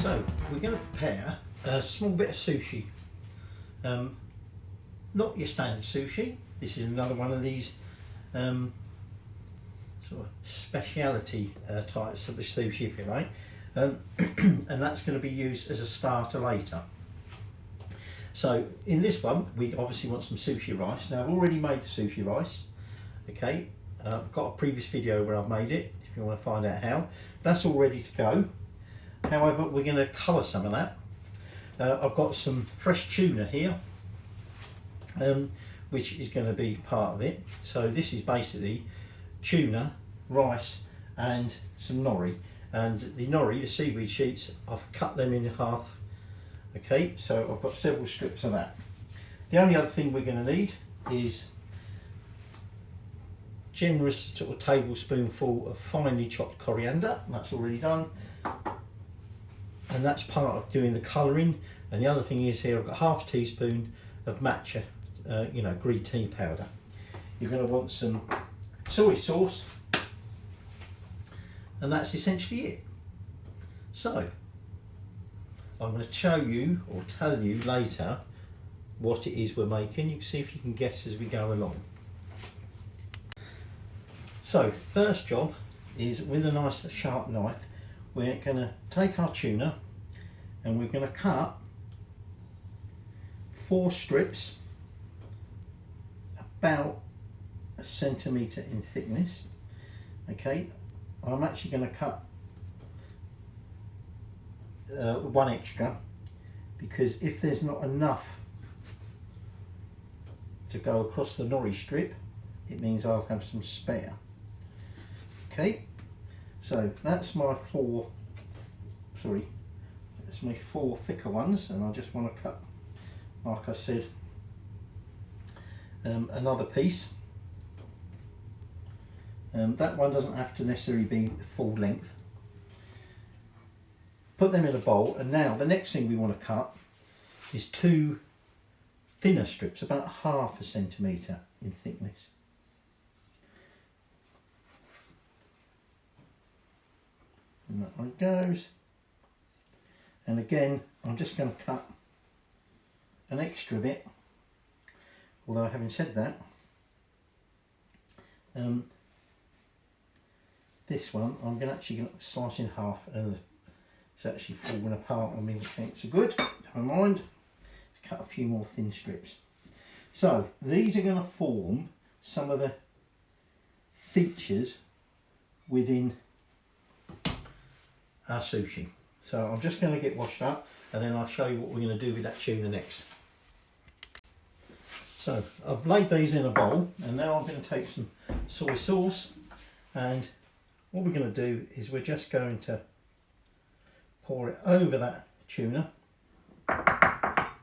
So we're going to prepare a small bit of sushi. Not your standard sushi. This is another one of these sort of speciality types of the sushi, if you like, and that's going to be used as a starter later. So in this one, we obviously want some sushi rice. Now I've already made the sushi rice. Okay, I've got a previous video where I've made it. If you want to find out how, that's all ready to go. However, we're going to colour some of that. I've got some fresh tuna here, which is going to be part of it. So this is basically tuna, rice and some nori. And the nori, the seaweed sheets, I've cut them in half. Okay, so I've got several strips of that. The only other thing we're going to need is generous sort of tablespoonful of finely chopped coriander. That's already done. And that's part of doing the colouring. And the other thing is here I've got half a teaspoon of matcha, green tea powder. You're going to want some soy sauce, and that's essentially it. So I'm going to show you or tell you later what it is we're making. You can see if you can guess as we go along. So first job is, with a nice sharp knife, we're going to take our tuna and we're going to cut 4 strips about 1 centimetre in thickness. Okay, I'm actually going to cut 1 extra, because if there's not enough to go across the nori strip, it means I'll have some spare. Okay, so that's my 4 thicker ones, and I just want to cut, like I said, another piece. That one doesn't have to necessarily be full length. Put them in a bowl, and now the next thing we want to cut is 2 thinner strips, about half a centimetre in thickness. And that one goes. And again, I'm just going to cut an extra bit, although having said that, this one I'm actually going to slice in half, and it's actually falling apart on me, which ain't so good. Never mind. Let's cut a few more thin strips. So these are going to form some of the features within our sushi. So I'm just going to get washed up, and then I'll show you what we're going to do with that tuna next. So I've laid these in a bowl, and now I'm going to take some soy sauce, and what we're going to do is we're just going to pour it over that tuna,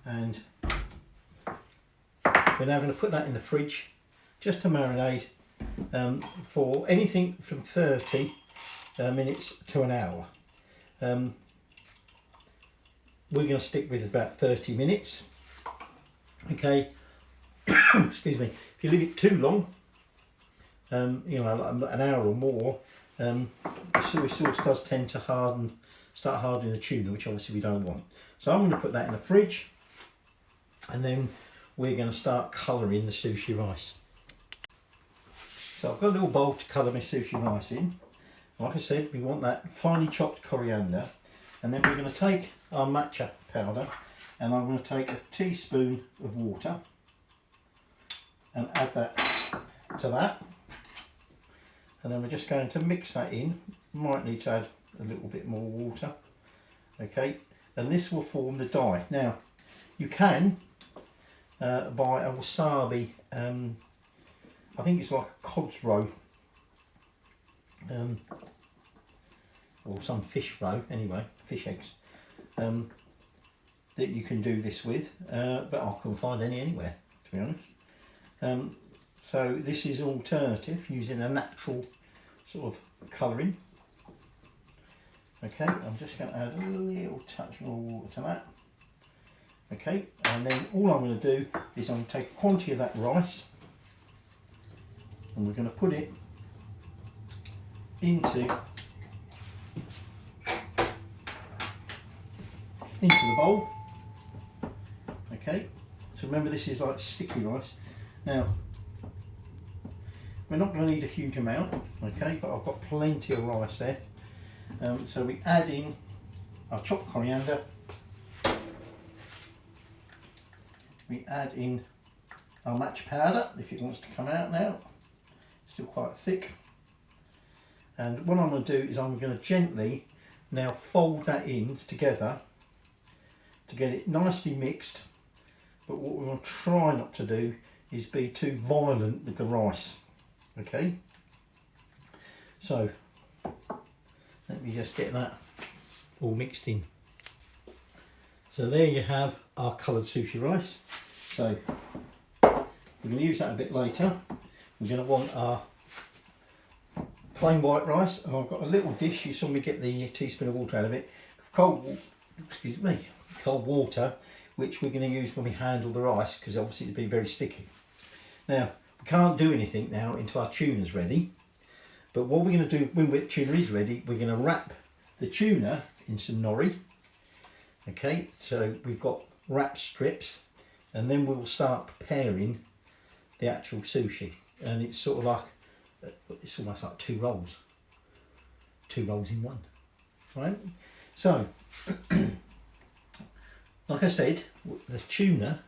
and we're now going to put that in the fridge just to marinate for anything from 30 minutes to an hour. We're going to stick with about 30 minutes. Okay, excuse me. If you leave it too long, like an hour or more, the soy sauce does tend to start hardening the tuna, which obviously we don't want. So I'm going to put that in the fridge, and then we're going to start colouring the sushi rice. So I've got a little bowl to colour my sushi rice in. Like I said, we want that finely chopped coriander, and then we're going to take our matcha powder, and I'm going to take a teaspoon of water and add that to that, and then we're just going to mix that in. Might need to add a little bit more water. Okay, and this will form the dye. Now you can buy a wasabi, I think it's like a cod's roe, or some fish roe, anyway, fish eggs, that you can do this with, but I couldn't find any anywhere, to be honest. So this is an alternative, using a natural sort of colouring. Okay, I'm just going to add a little touch more water to that. Okay, and then all I'm going to do is I'm going to take a quantity of that rice, and we're going to put it into into the bowl. Okay, so remember this is like sticky rice. Now, we're not going to need a huge amount, okay, but I've got plenty of rice there. So we add in our chopped coriander. We add in our matcha powder if it wants to come out now. Still quite thick. And what I'm going to do is I'm going to gently now fold that in together to get it nicely mixed. But what we're going to try not to do is be too violent with the rice. Okay, so let me just get that all mixed in. So there you have our coloured sushi rice. So we're going to use that a bit later. We're going to want our plain white rice, and I've got a little dish. You saw me get the teaspoon of water out of it. Cold water, which we're going to use when we handle the rice, because obviously it'll be very sticky. Now, we can't do anything now until our tuna's ready. But what we're going to do when the tuna is ready, we're going to wrap the tuna in some nori. Okay, so we've got wrap strips, and then we will start preparing the actual sushi. And it's sort of like, it's almost like two rolls in one, right? So, like I said, the tuna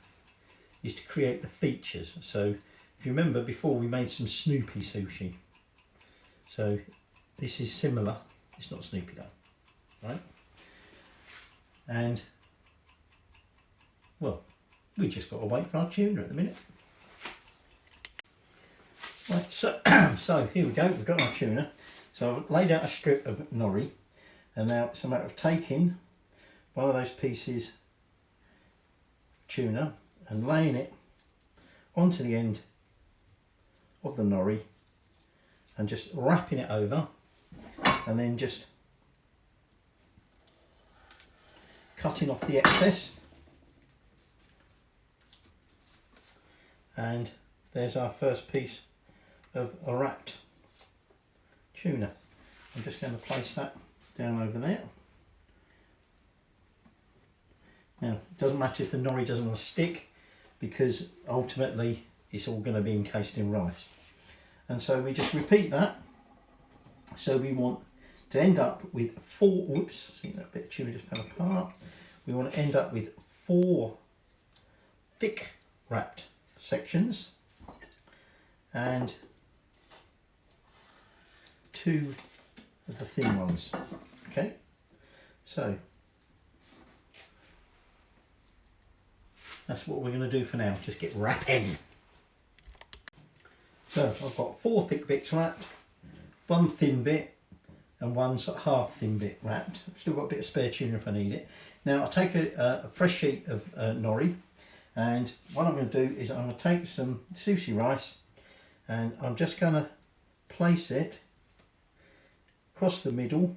is to create the features. So if you remember before, we made some Snoopy sushi. So this is similar. It's not Snoopy though, right? And well, we just got to wait for our tuna at the minute. Right, so so here we go. We've got our tuna. So I've laid out a strip of nori, and now it's a matter of taking one of those pieces of tuna and laying it onto the end of the nori and just wrapping it over, and then just cutting off the excess. And there's our first piece of a wrapped tuna. I'm just going to place that down over there. Now, it doesn't matter if the nori doesn't want to stick, because ultimately it's all going to be encased in rice. And so we just repeat that. So we want to end up with 4, whoops, see that bit of tuna just fell apart. We want to end up with 4 thick wrapped sections and 2 of the thin ones. Okay, so that's what we're going to do for now, just get wrapping. So I've got 4 thick bits wrapped, 1 thin bit and 1 sort of half thin bit wrapped. I've still got a bit of spare tuna if I need it. Now I'll take a fresh sheet of nori, and what I'm going to do is I'm going to take some sushi rice and I'm just going to place it across the middle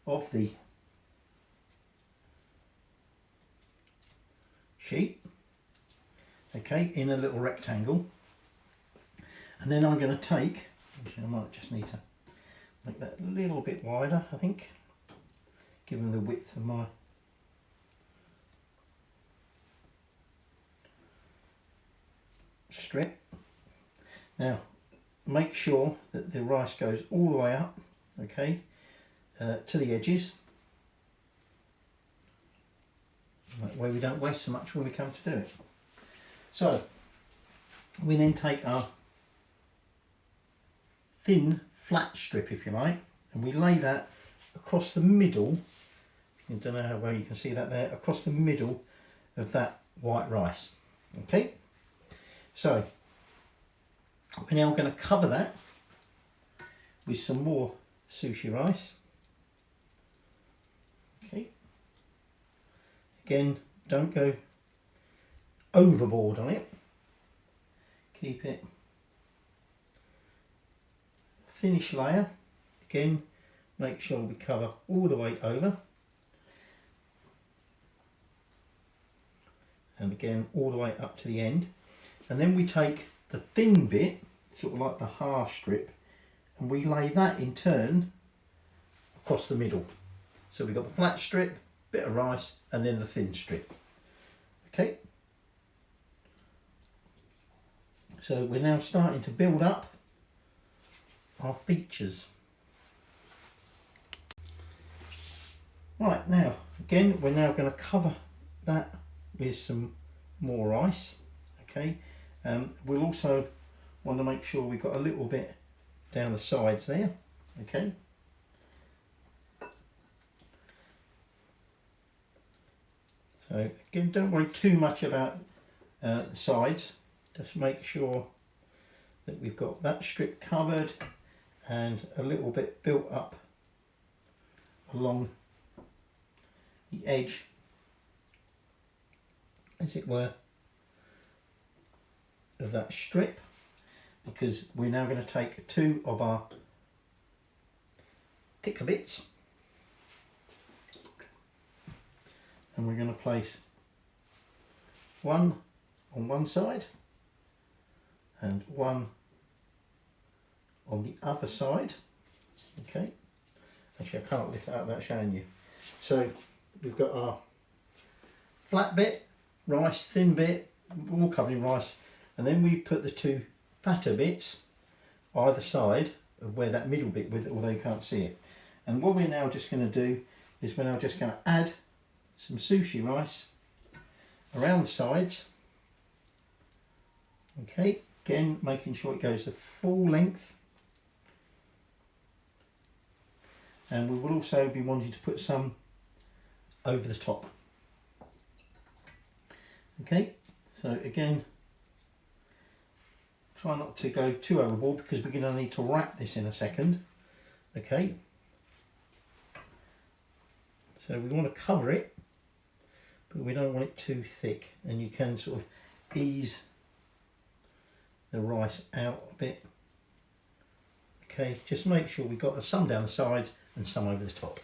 of the sheet, okay, in a little rectangle. And then I'm going to take, actually I might just need to make that a little bit wider, I think, given the width of my strip. Now make sure that the rice goes all the way up, okay, to the edges. That way we don't waste so much when we come to do it. So we then take our thin flat strip, if you like, and we lay that across the middle. I don't know how well you can see that there, across the middle of that white rice. Okay, so we're now going to cover that with some more sushi rice. Okay, again, don't go overboard on it, keep it thinnish layer. Again, make sure we cover all the way over, and again all the way up to the end. And then we take the thin bit, sort of like the half strip, and we lay that in turn across the middle. So we've got the flat strip, bit of rice, and then the thin strip. Okay, so we're now starting to build up our features. Right, now again we're now going to cover that with some more rice. Okay, we'll also want to make sure we've got a little bit down the sides there. Okay, so again, don't worry too much about the sides, just make sure that we've got that strip covered and a little bit built up along the edge, as it were, of that strip, because we're now going to take two of our thicker bits and we're going to place one on one side and one on the other side. Okay, actually I can't lift that out without showing you. So we've got our flat bit, rice, thin bit, all covered in rice, and then we put the two fatter bits either side of where that middle bit with, although you can't see it. And what we're now just going to do is we're now just going to add some sushi rice around the sides. Okay, again making sure it goes the full length, and we will also be wanting to put some over the top. Okay, so again, try not to go too overboard because we're going to need to wrap this in a second. Okay, so we want to cover it, but we don't want it too thick, and you can sort of ease the rice out a bit. Okay, just make sure we've got some down the sides and some over the top.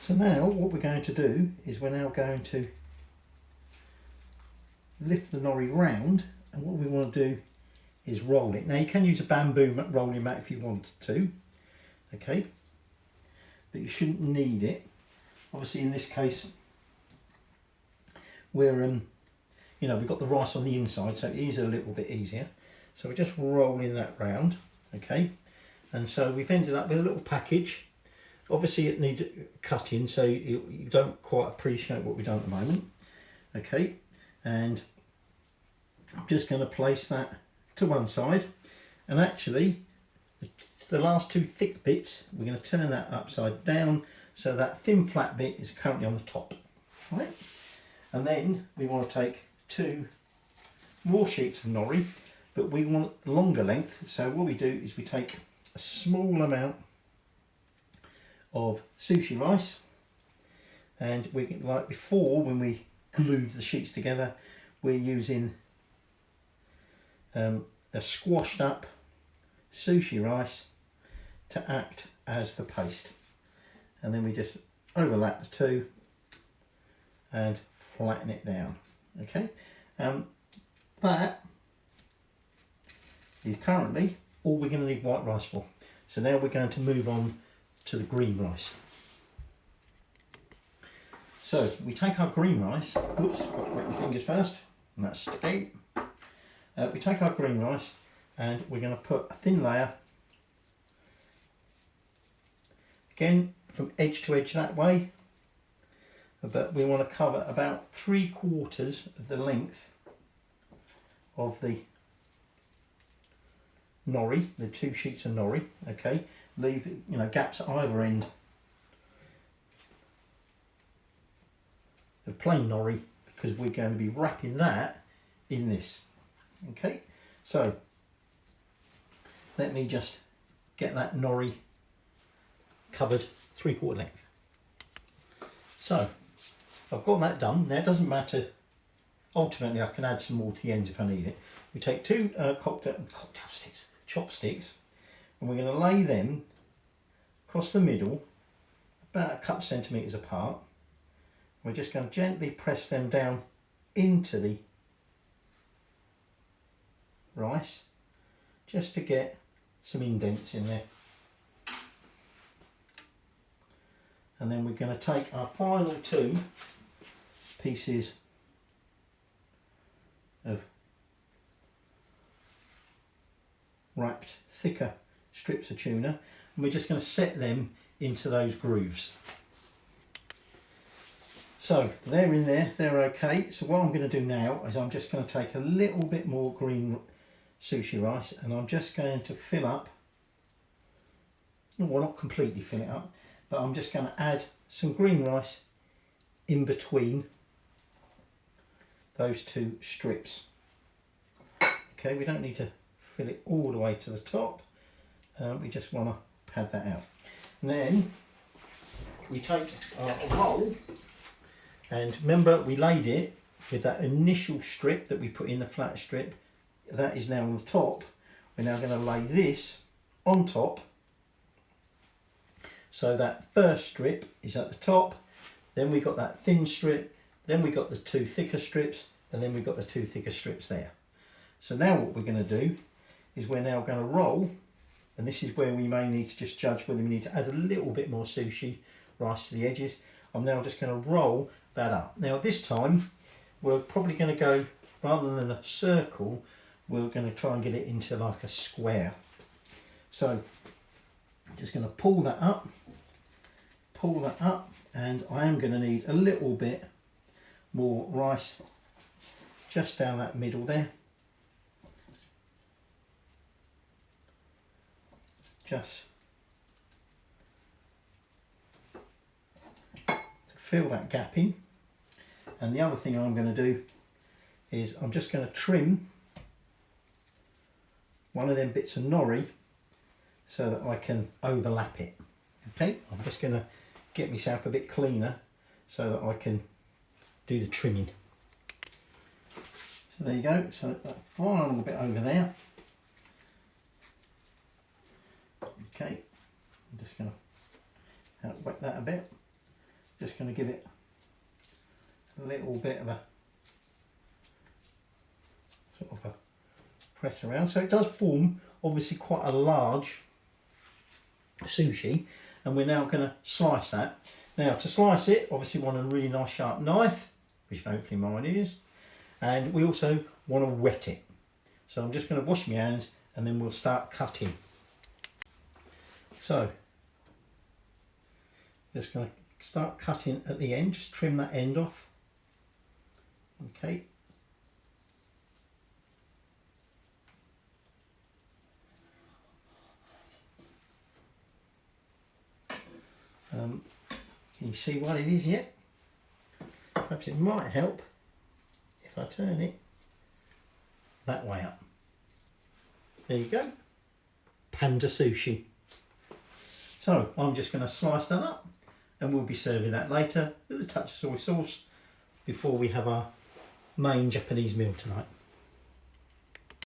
So now what we're going to do is we're now going to lift the nori round, and what we want to do is roll it. Now you can use a bamboo rolling mat if you want to, okay, but you shouldn't need it. Obviously in this case we're you know, we've got the rice on the inside, so it is a little bit easier. So we're just rolling that round, okay, and so we've ended up with a little package. Obviously it needs cutting, so you don't quite appreciate what we've done at the moment. Okay, and I'm just going to place that to one side, and actually the last two thick bits we're going to turn that upside down so that thin flat bit is currently on the top. Right, and then we want to take two more sheets of nori, but we want longer length, so what we do is we take a small amount of sushi rice, and we can, like before when we glued the sheets together, we're using a squashed up sushi rice to act as the paste, and then we just overlap the two and flatten it down. Okay, that is currently all we're going to need white rice for. So now we're going to move on to the green rice. So we take our green rice, whoops, wet my fingers first, and that's sticky. We take our green rice and we're going to put a thin layer, again from edge to edge that way, but we want to cover about 3/4 of the length of the nori, the two sheets of nori. Okay, leave, you know, gaps at either end of plain nori, because we're going to be wrapping that in this. Okay, so let me just get that nori covered 3/4 length. So I've got that done. Now it doesn't matter, ultimately I can add some more to the ends if I need it. We take two chopsticks, and we're going to lay them across the middle, about a couple of centimetres apart. We're just going to gently press them down into the rice, just to get some indents in there. And then we're going to take our final 2 pieces of wrapped thicker strips of tuna, and we're just going to set them into those grooves. So they're in there, they're okay. So what I'm going to do now is I'm just going to take a little bit more green sushi rice, and I'm just going to fill up, well, not completely fill it up, but I'm just going to add some green rice in between those 2 strips. Okay, we don't need to fill it all the way to the top, we just want to pad that out. And then we take a roll, and remember we laid it with that initial strip that we put in, the flat strip, that is now on the top. We're now going to lay this on top, so that first strip is at the top, then we got that thin strip, then we got the 2 thicker strips, and then we got the 2 thicker strips there. So now what we're going to do is we're now going to roll, and this is where we may need to just judge whether we need to add a little bit more sushi rice to the edges. I'm now just going to roll that up. Now this time we're probably going to go, rather than a circle, we're going to try and get it into like a square. So I'm just going to pull that up, and I am going to need a little bit more rice just down that middle there, just to fill that gap in. And the other thing I'm going to do is I'm just going to trim one of them bits of nori so that I can overlap it. Okay, I'm just going to get myself a bit cleaner so that I can do the trimming. So there you go, so that final bit over there. Okay, I'm just going to wet that a bit, just going to give it a little bit of a sort of a press around, so it does form obviously quite a large sushi. And we're now going to slice that. Now to slice it, obviously want a really nice sharp knife, which hopefully mine is, and we also want to wet it. So I'm just going to wash my hands and then we'll start cutting. So just going to start cutting at the end, just trim that end off. Okay. Can you see what it is yet? Perhaps it might help if I turn it that way up. There you go. Panda Sushi. So I'm just going to slice that up and we'll be serving that later with a touch of soy sauce before we have our main Japanese meal tonight.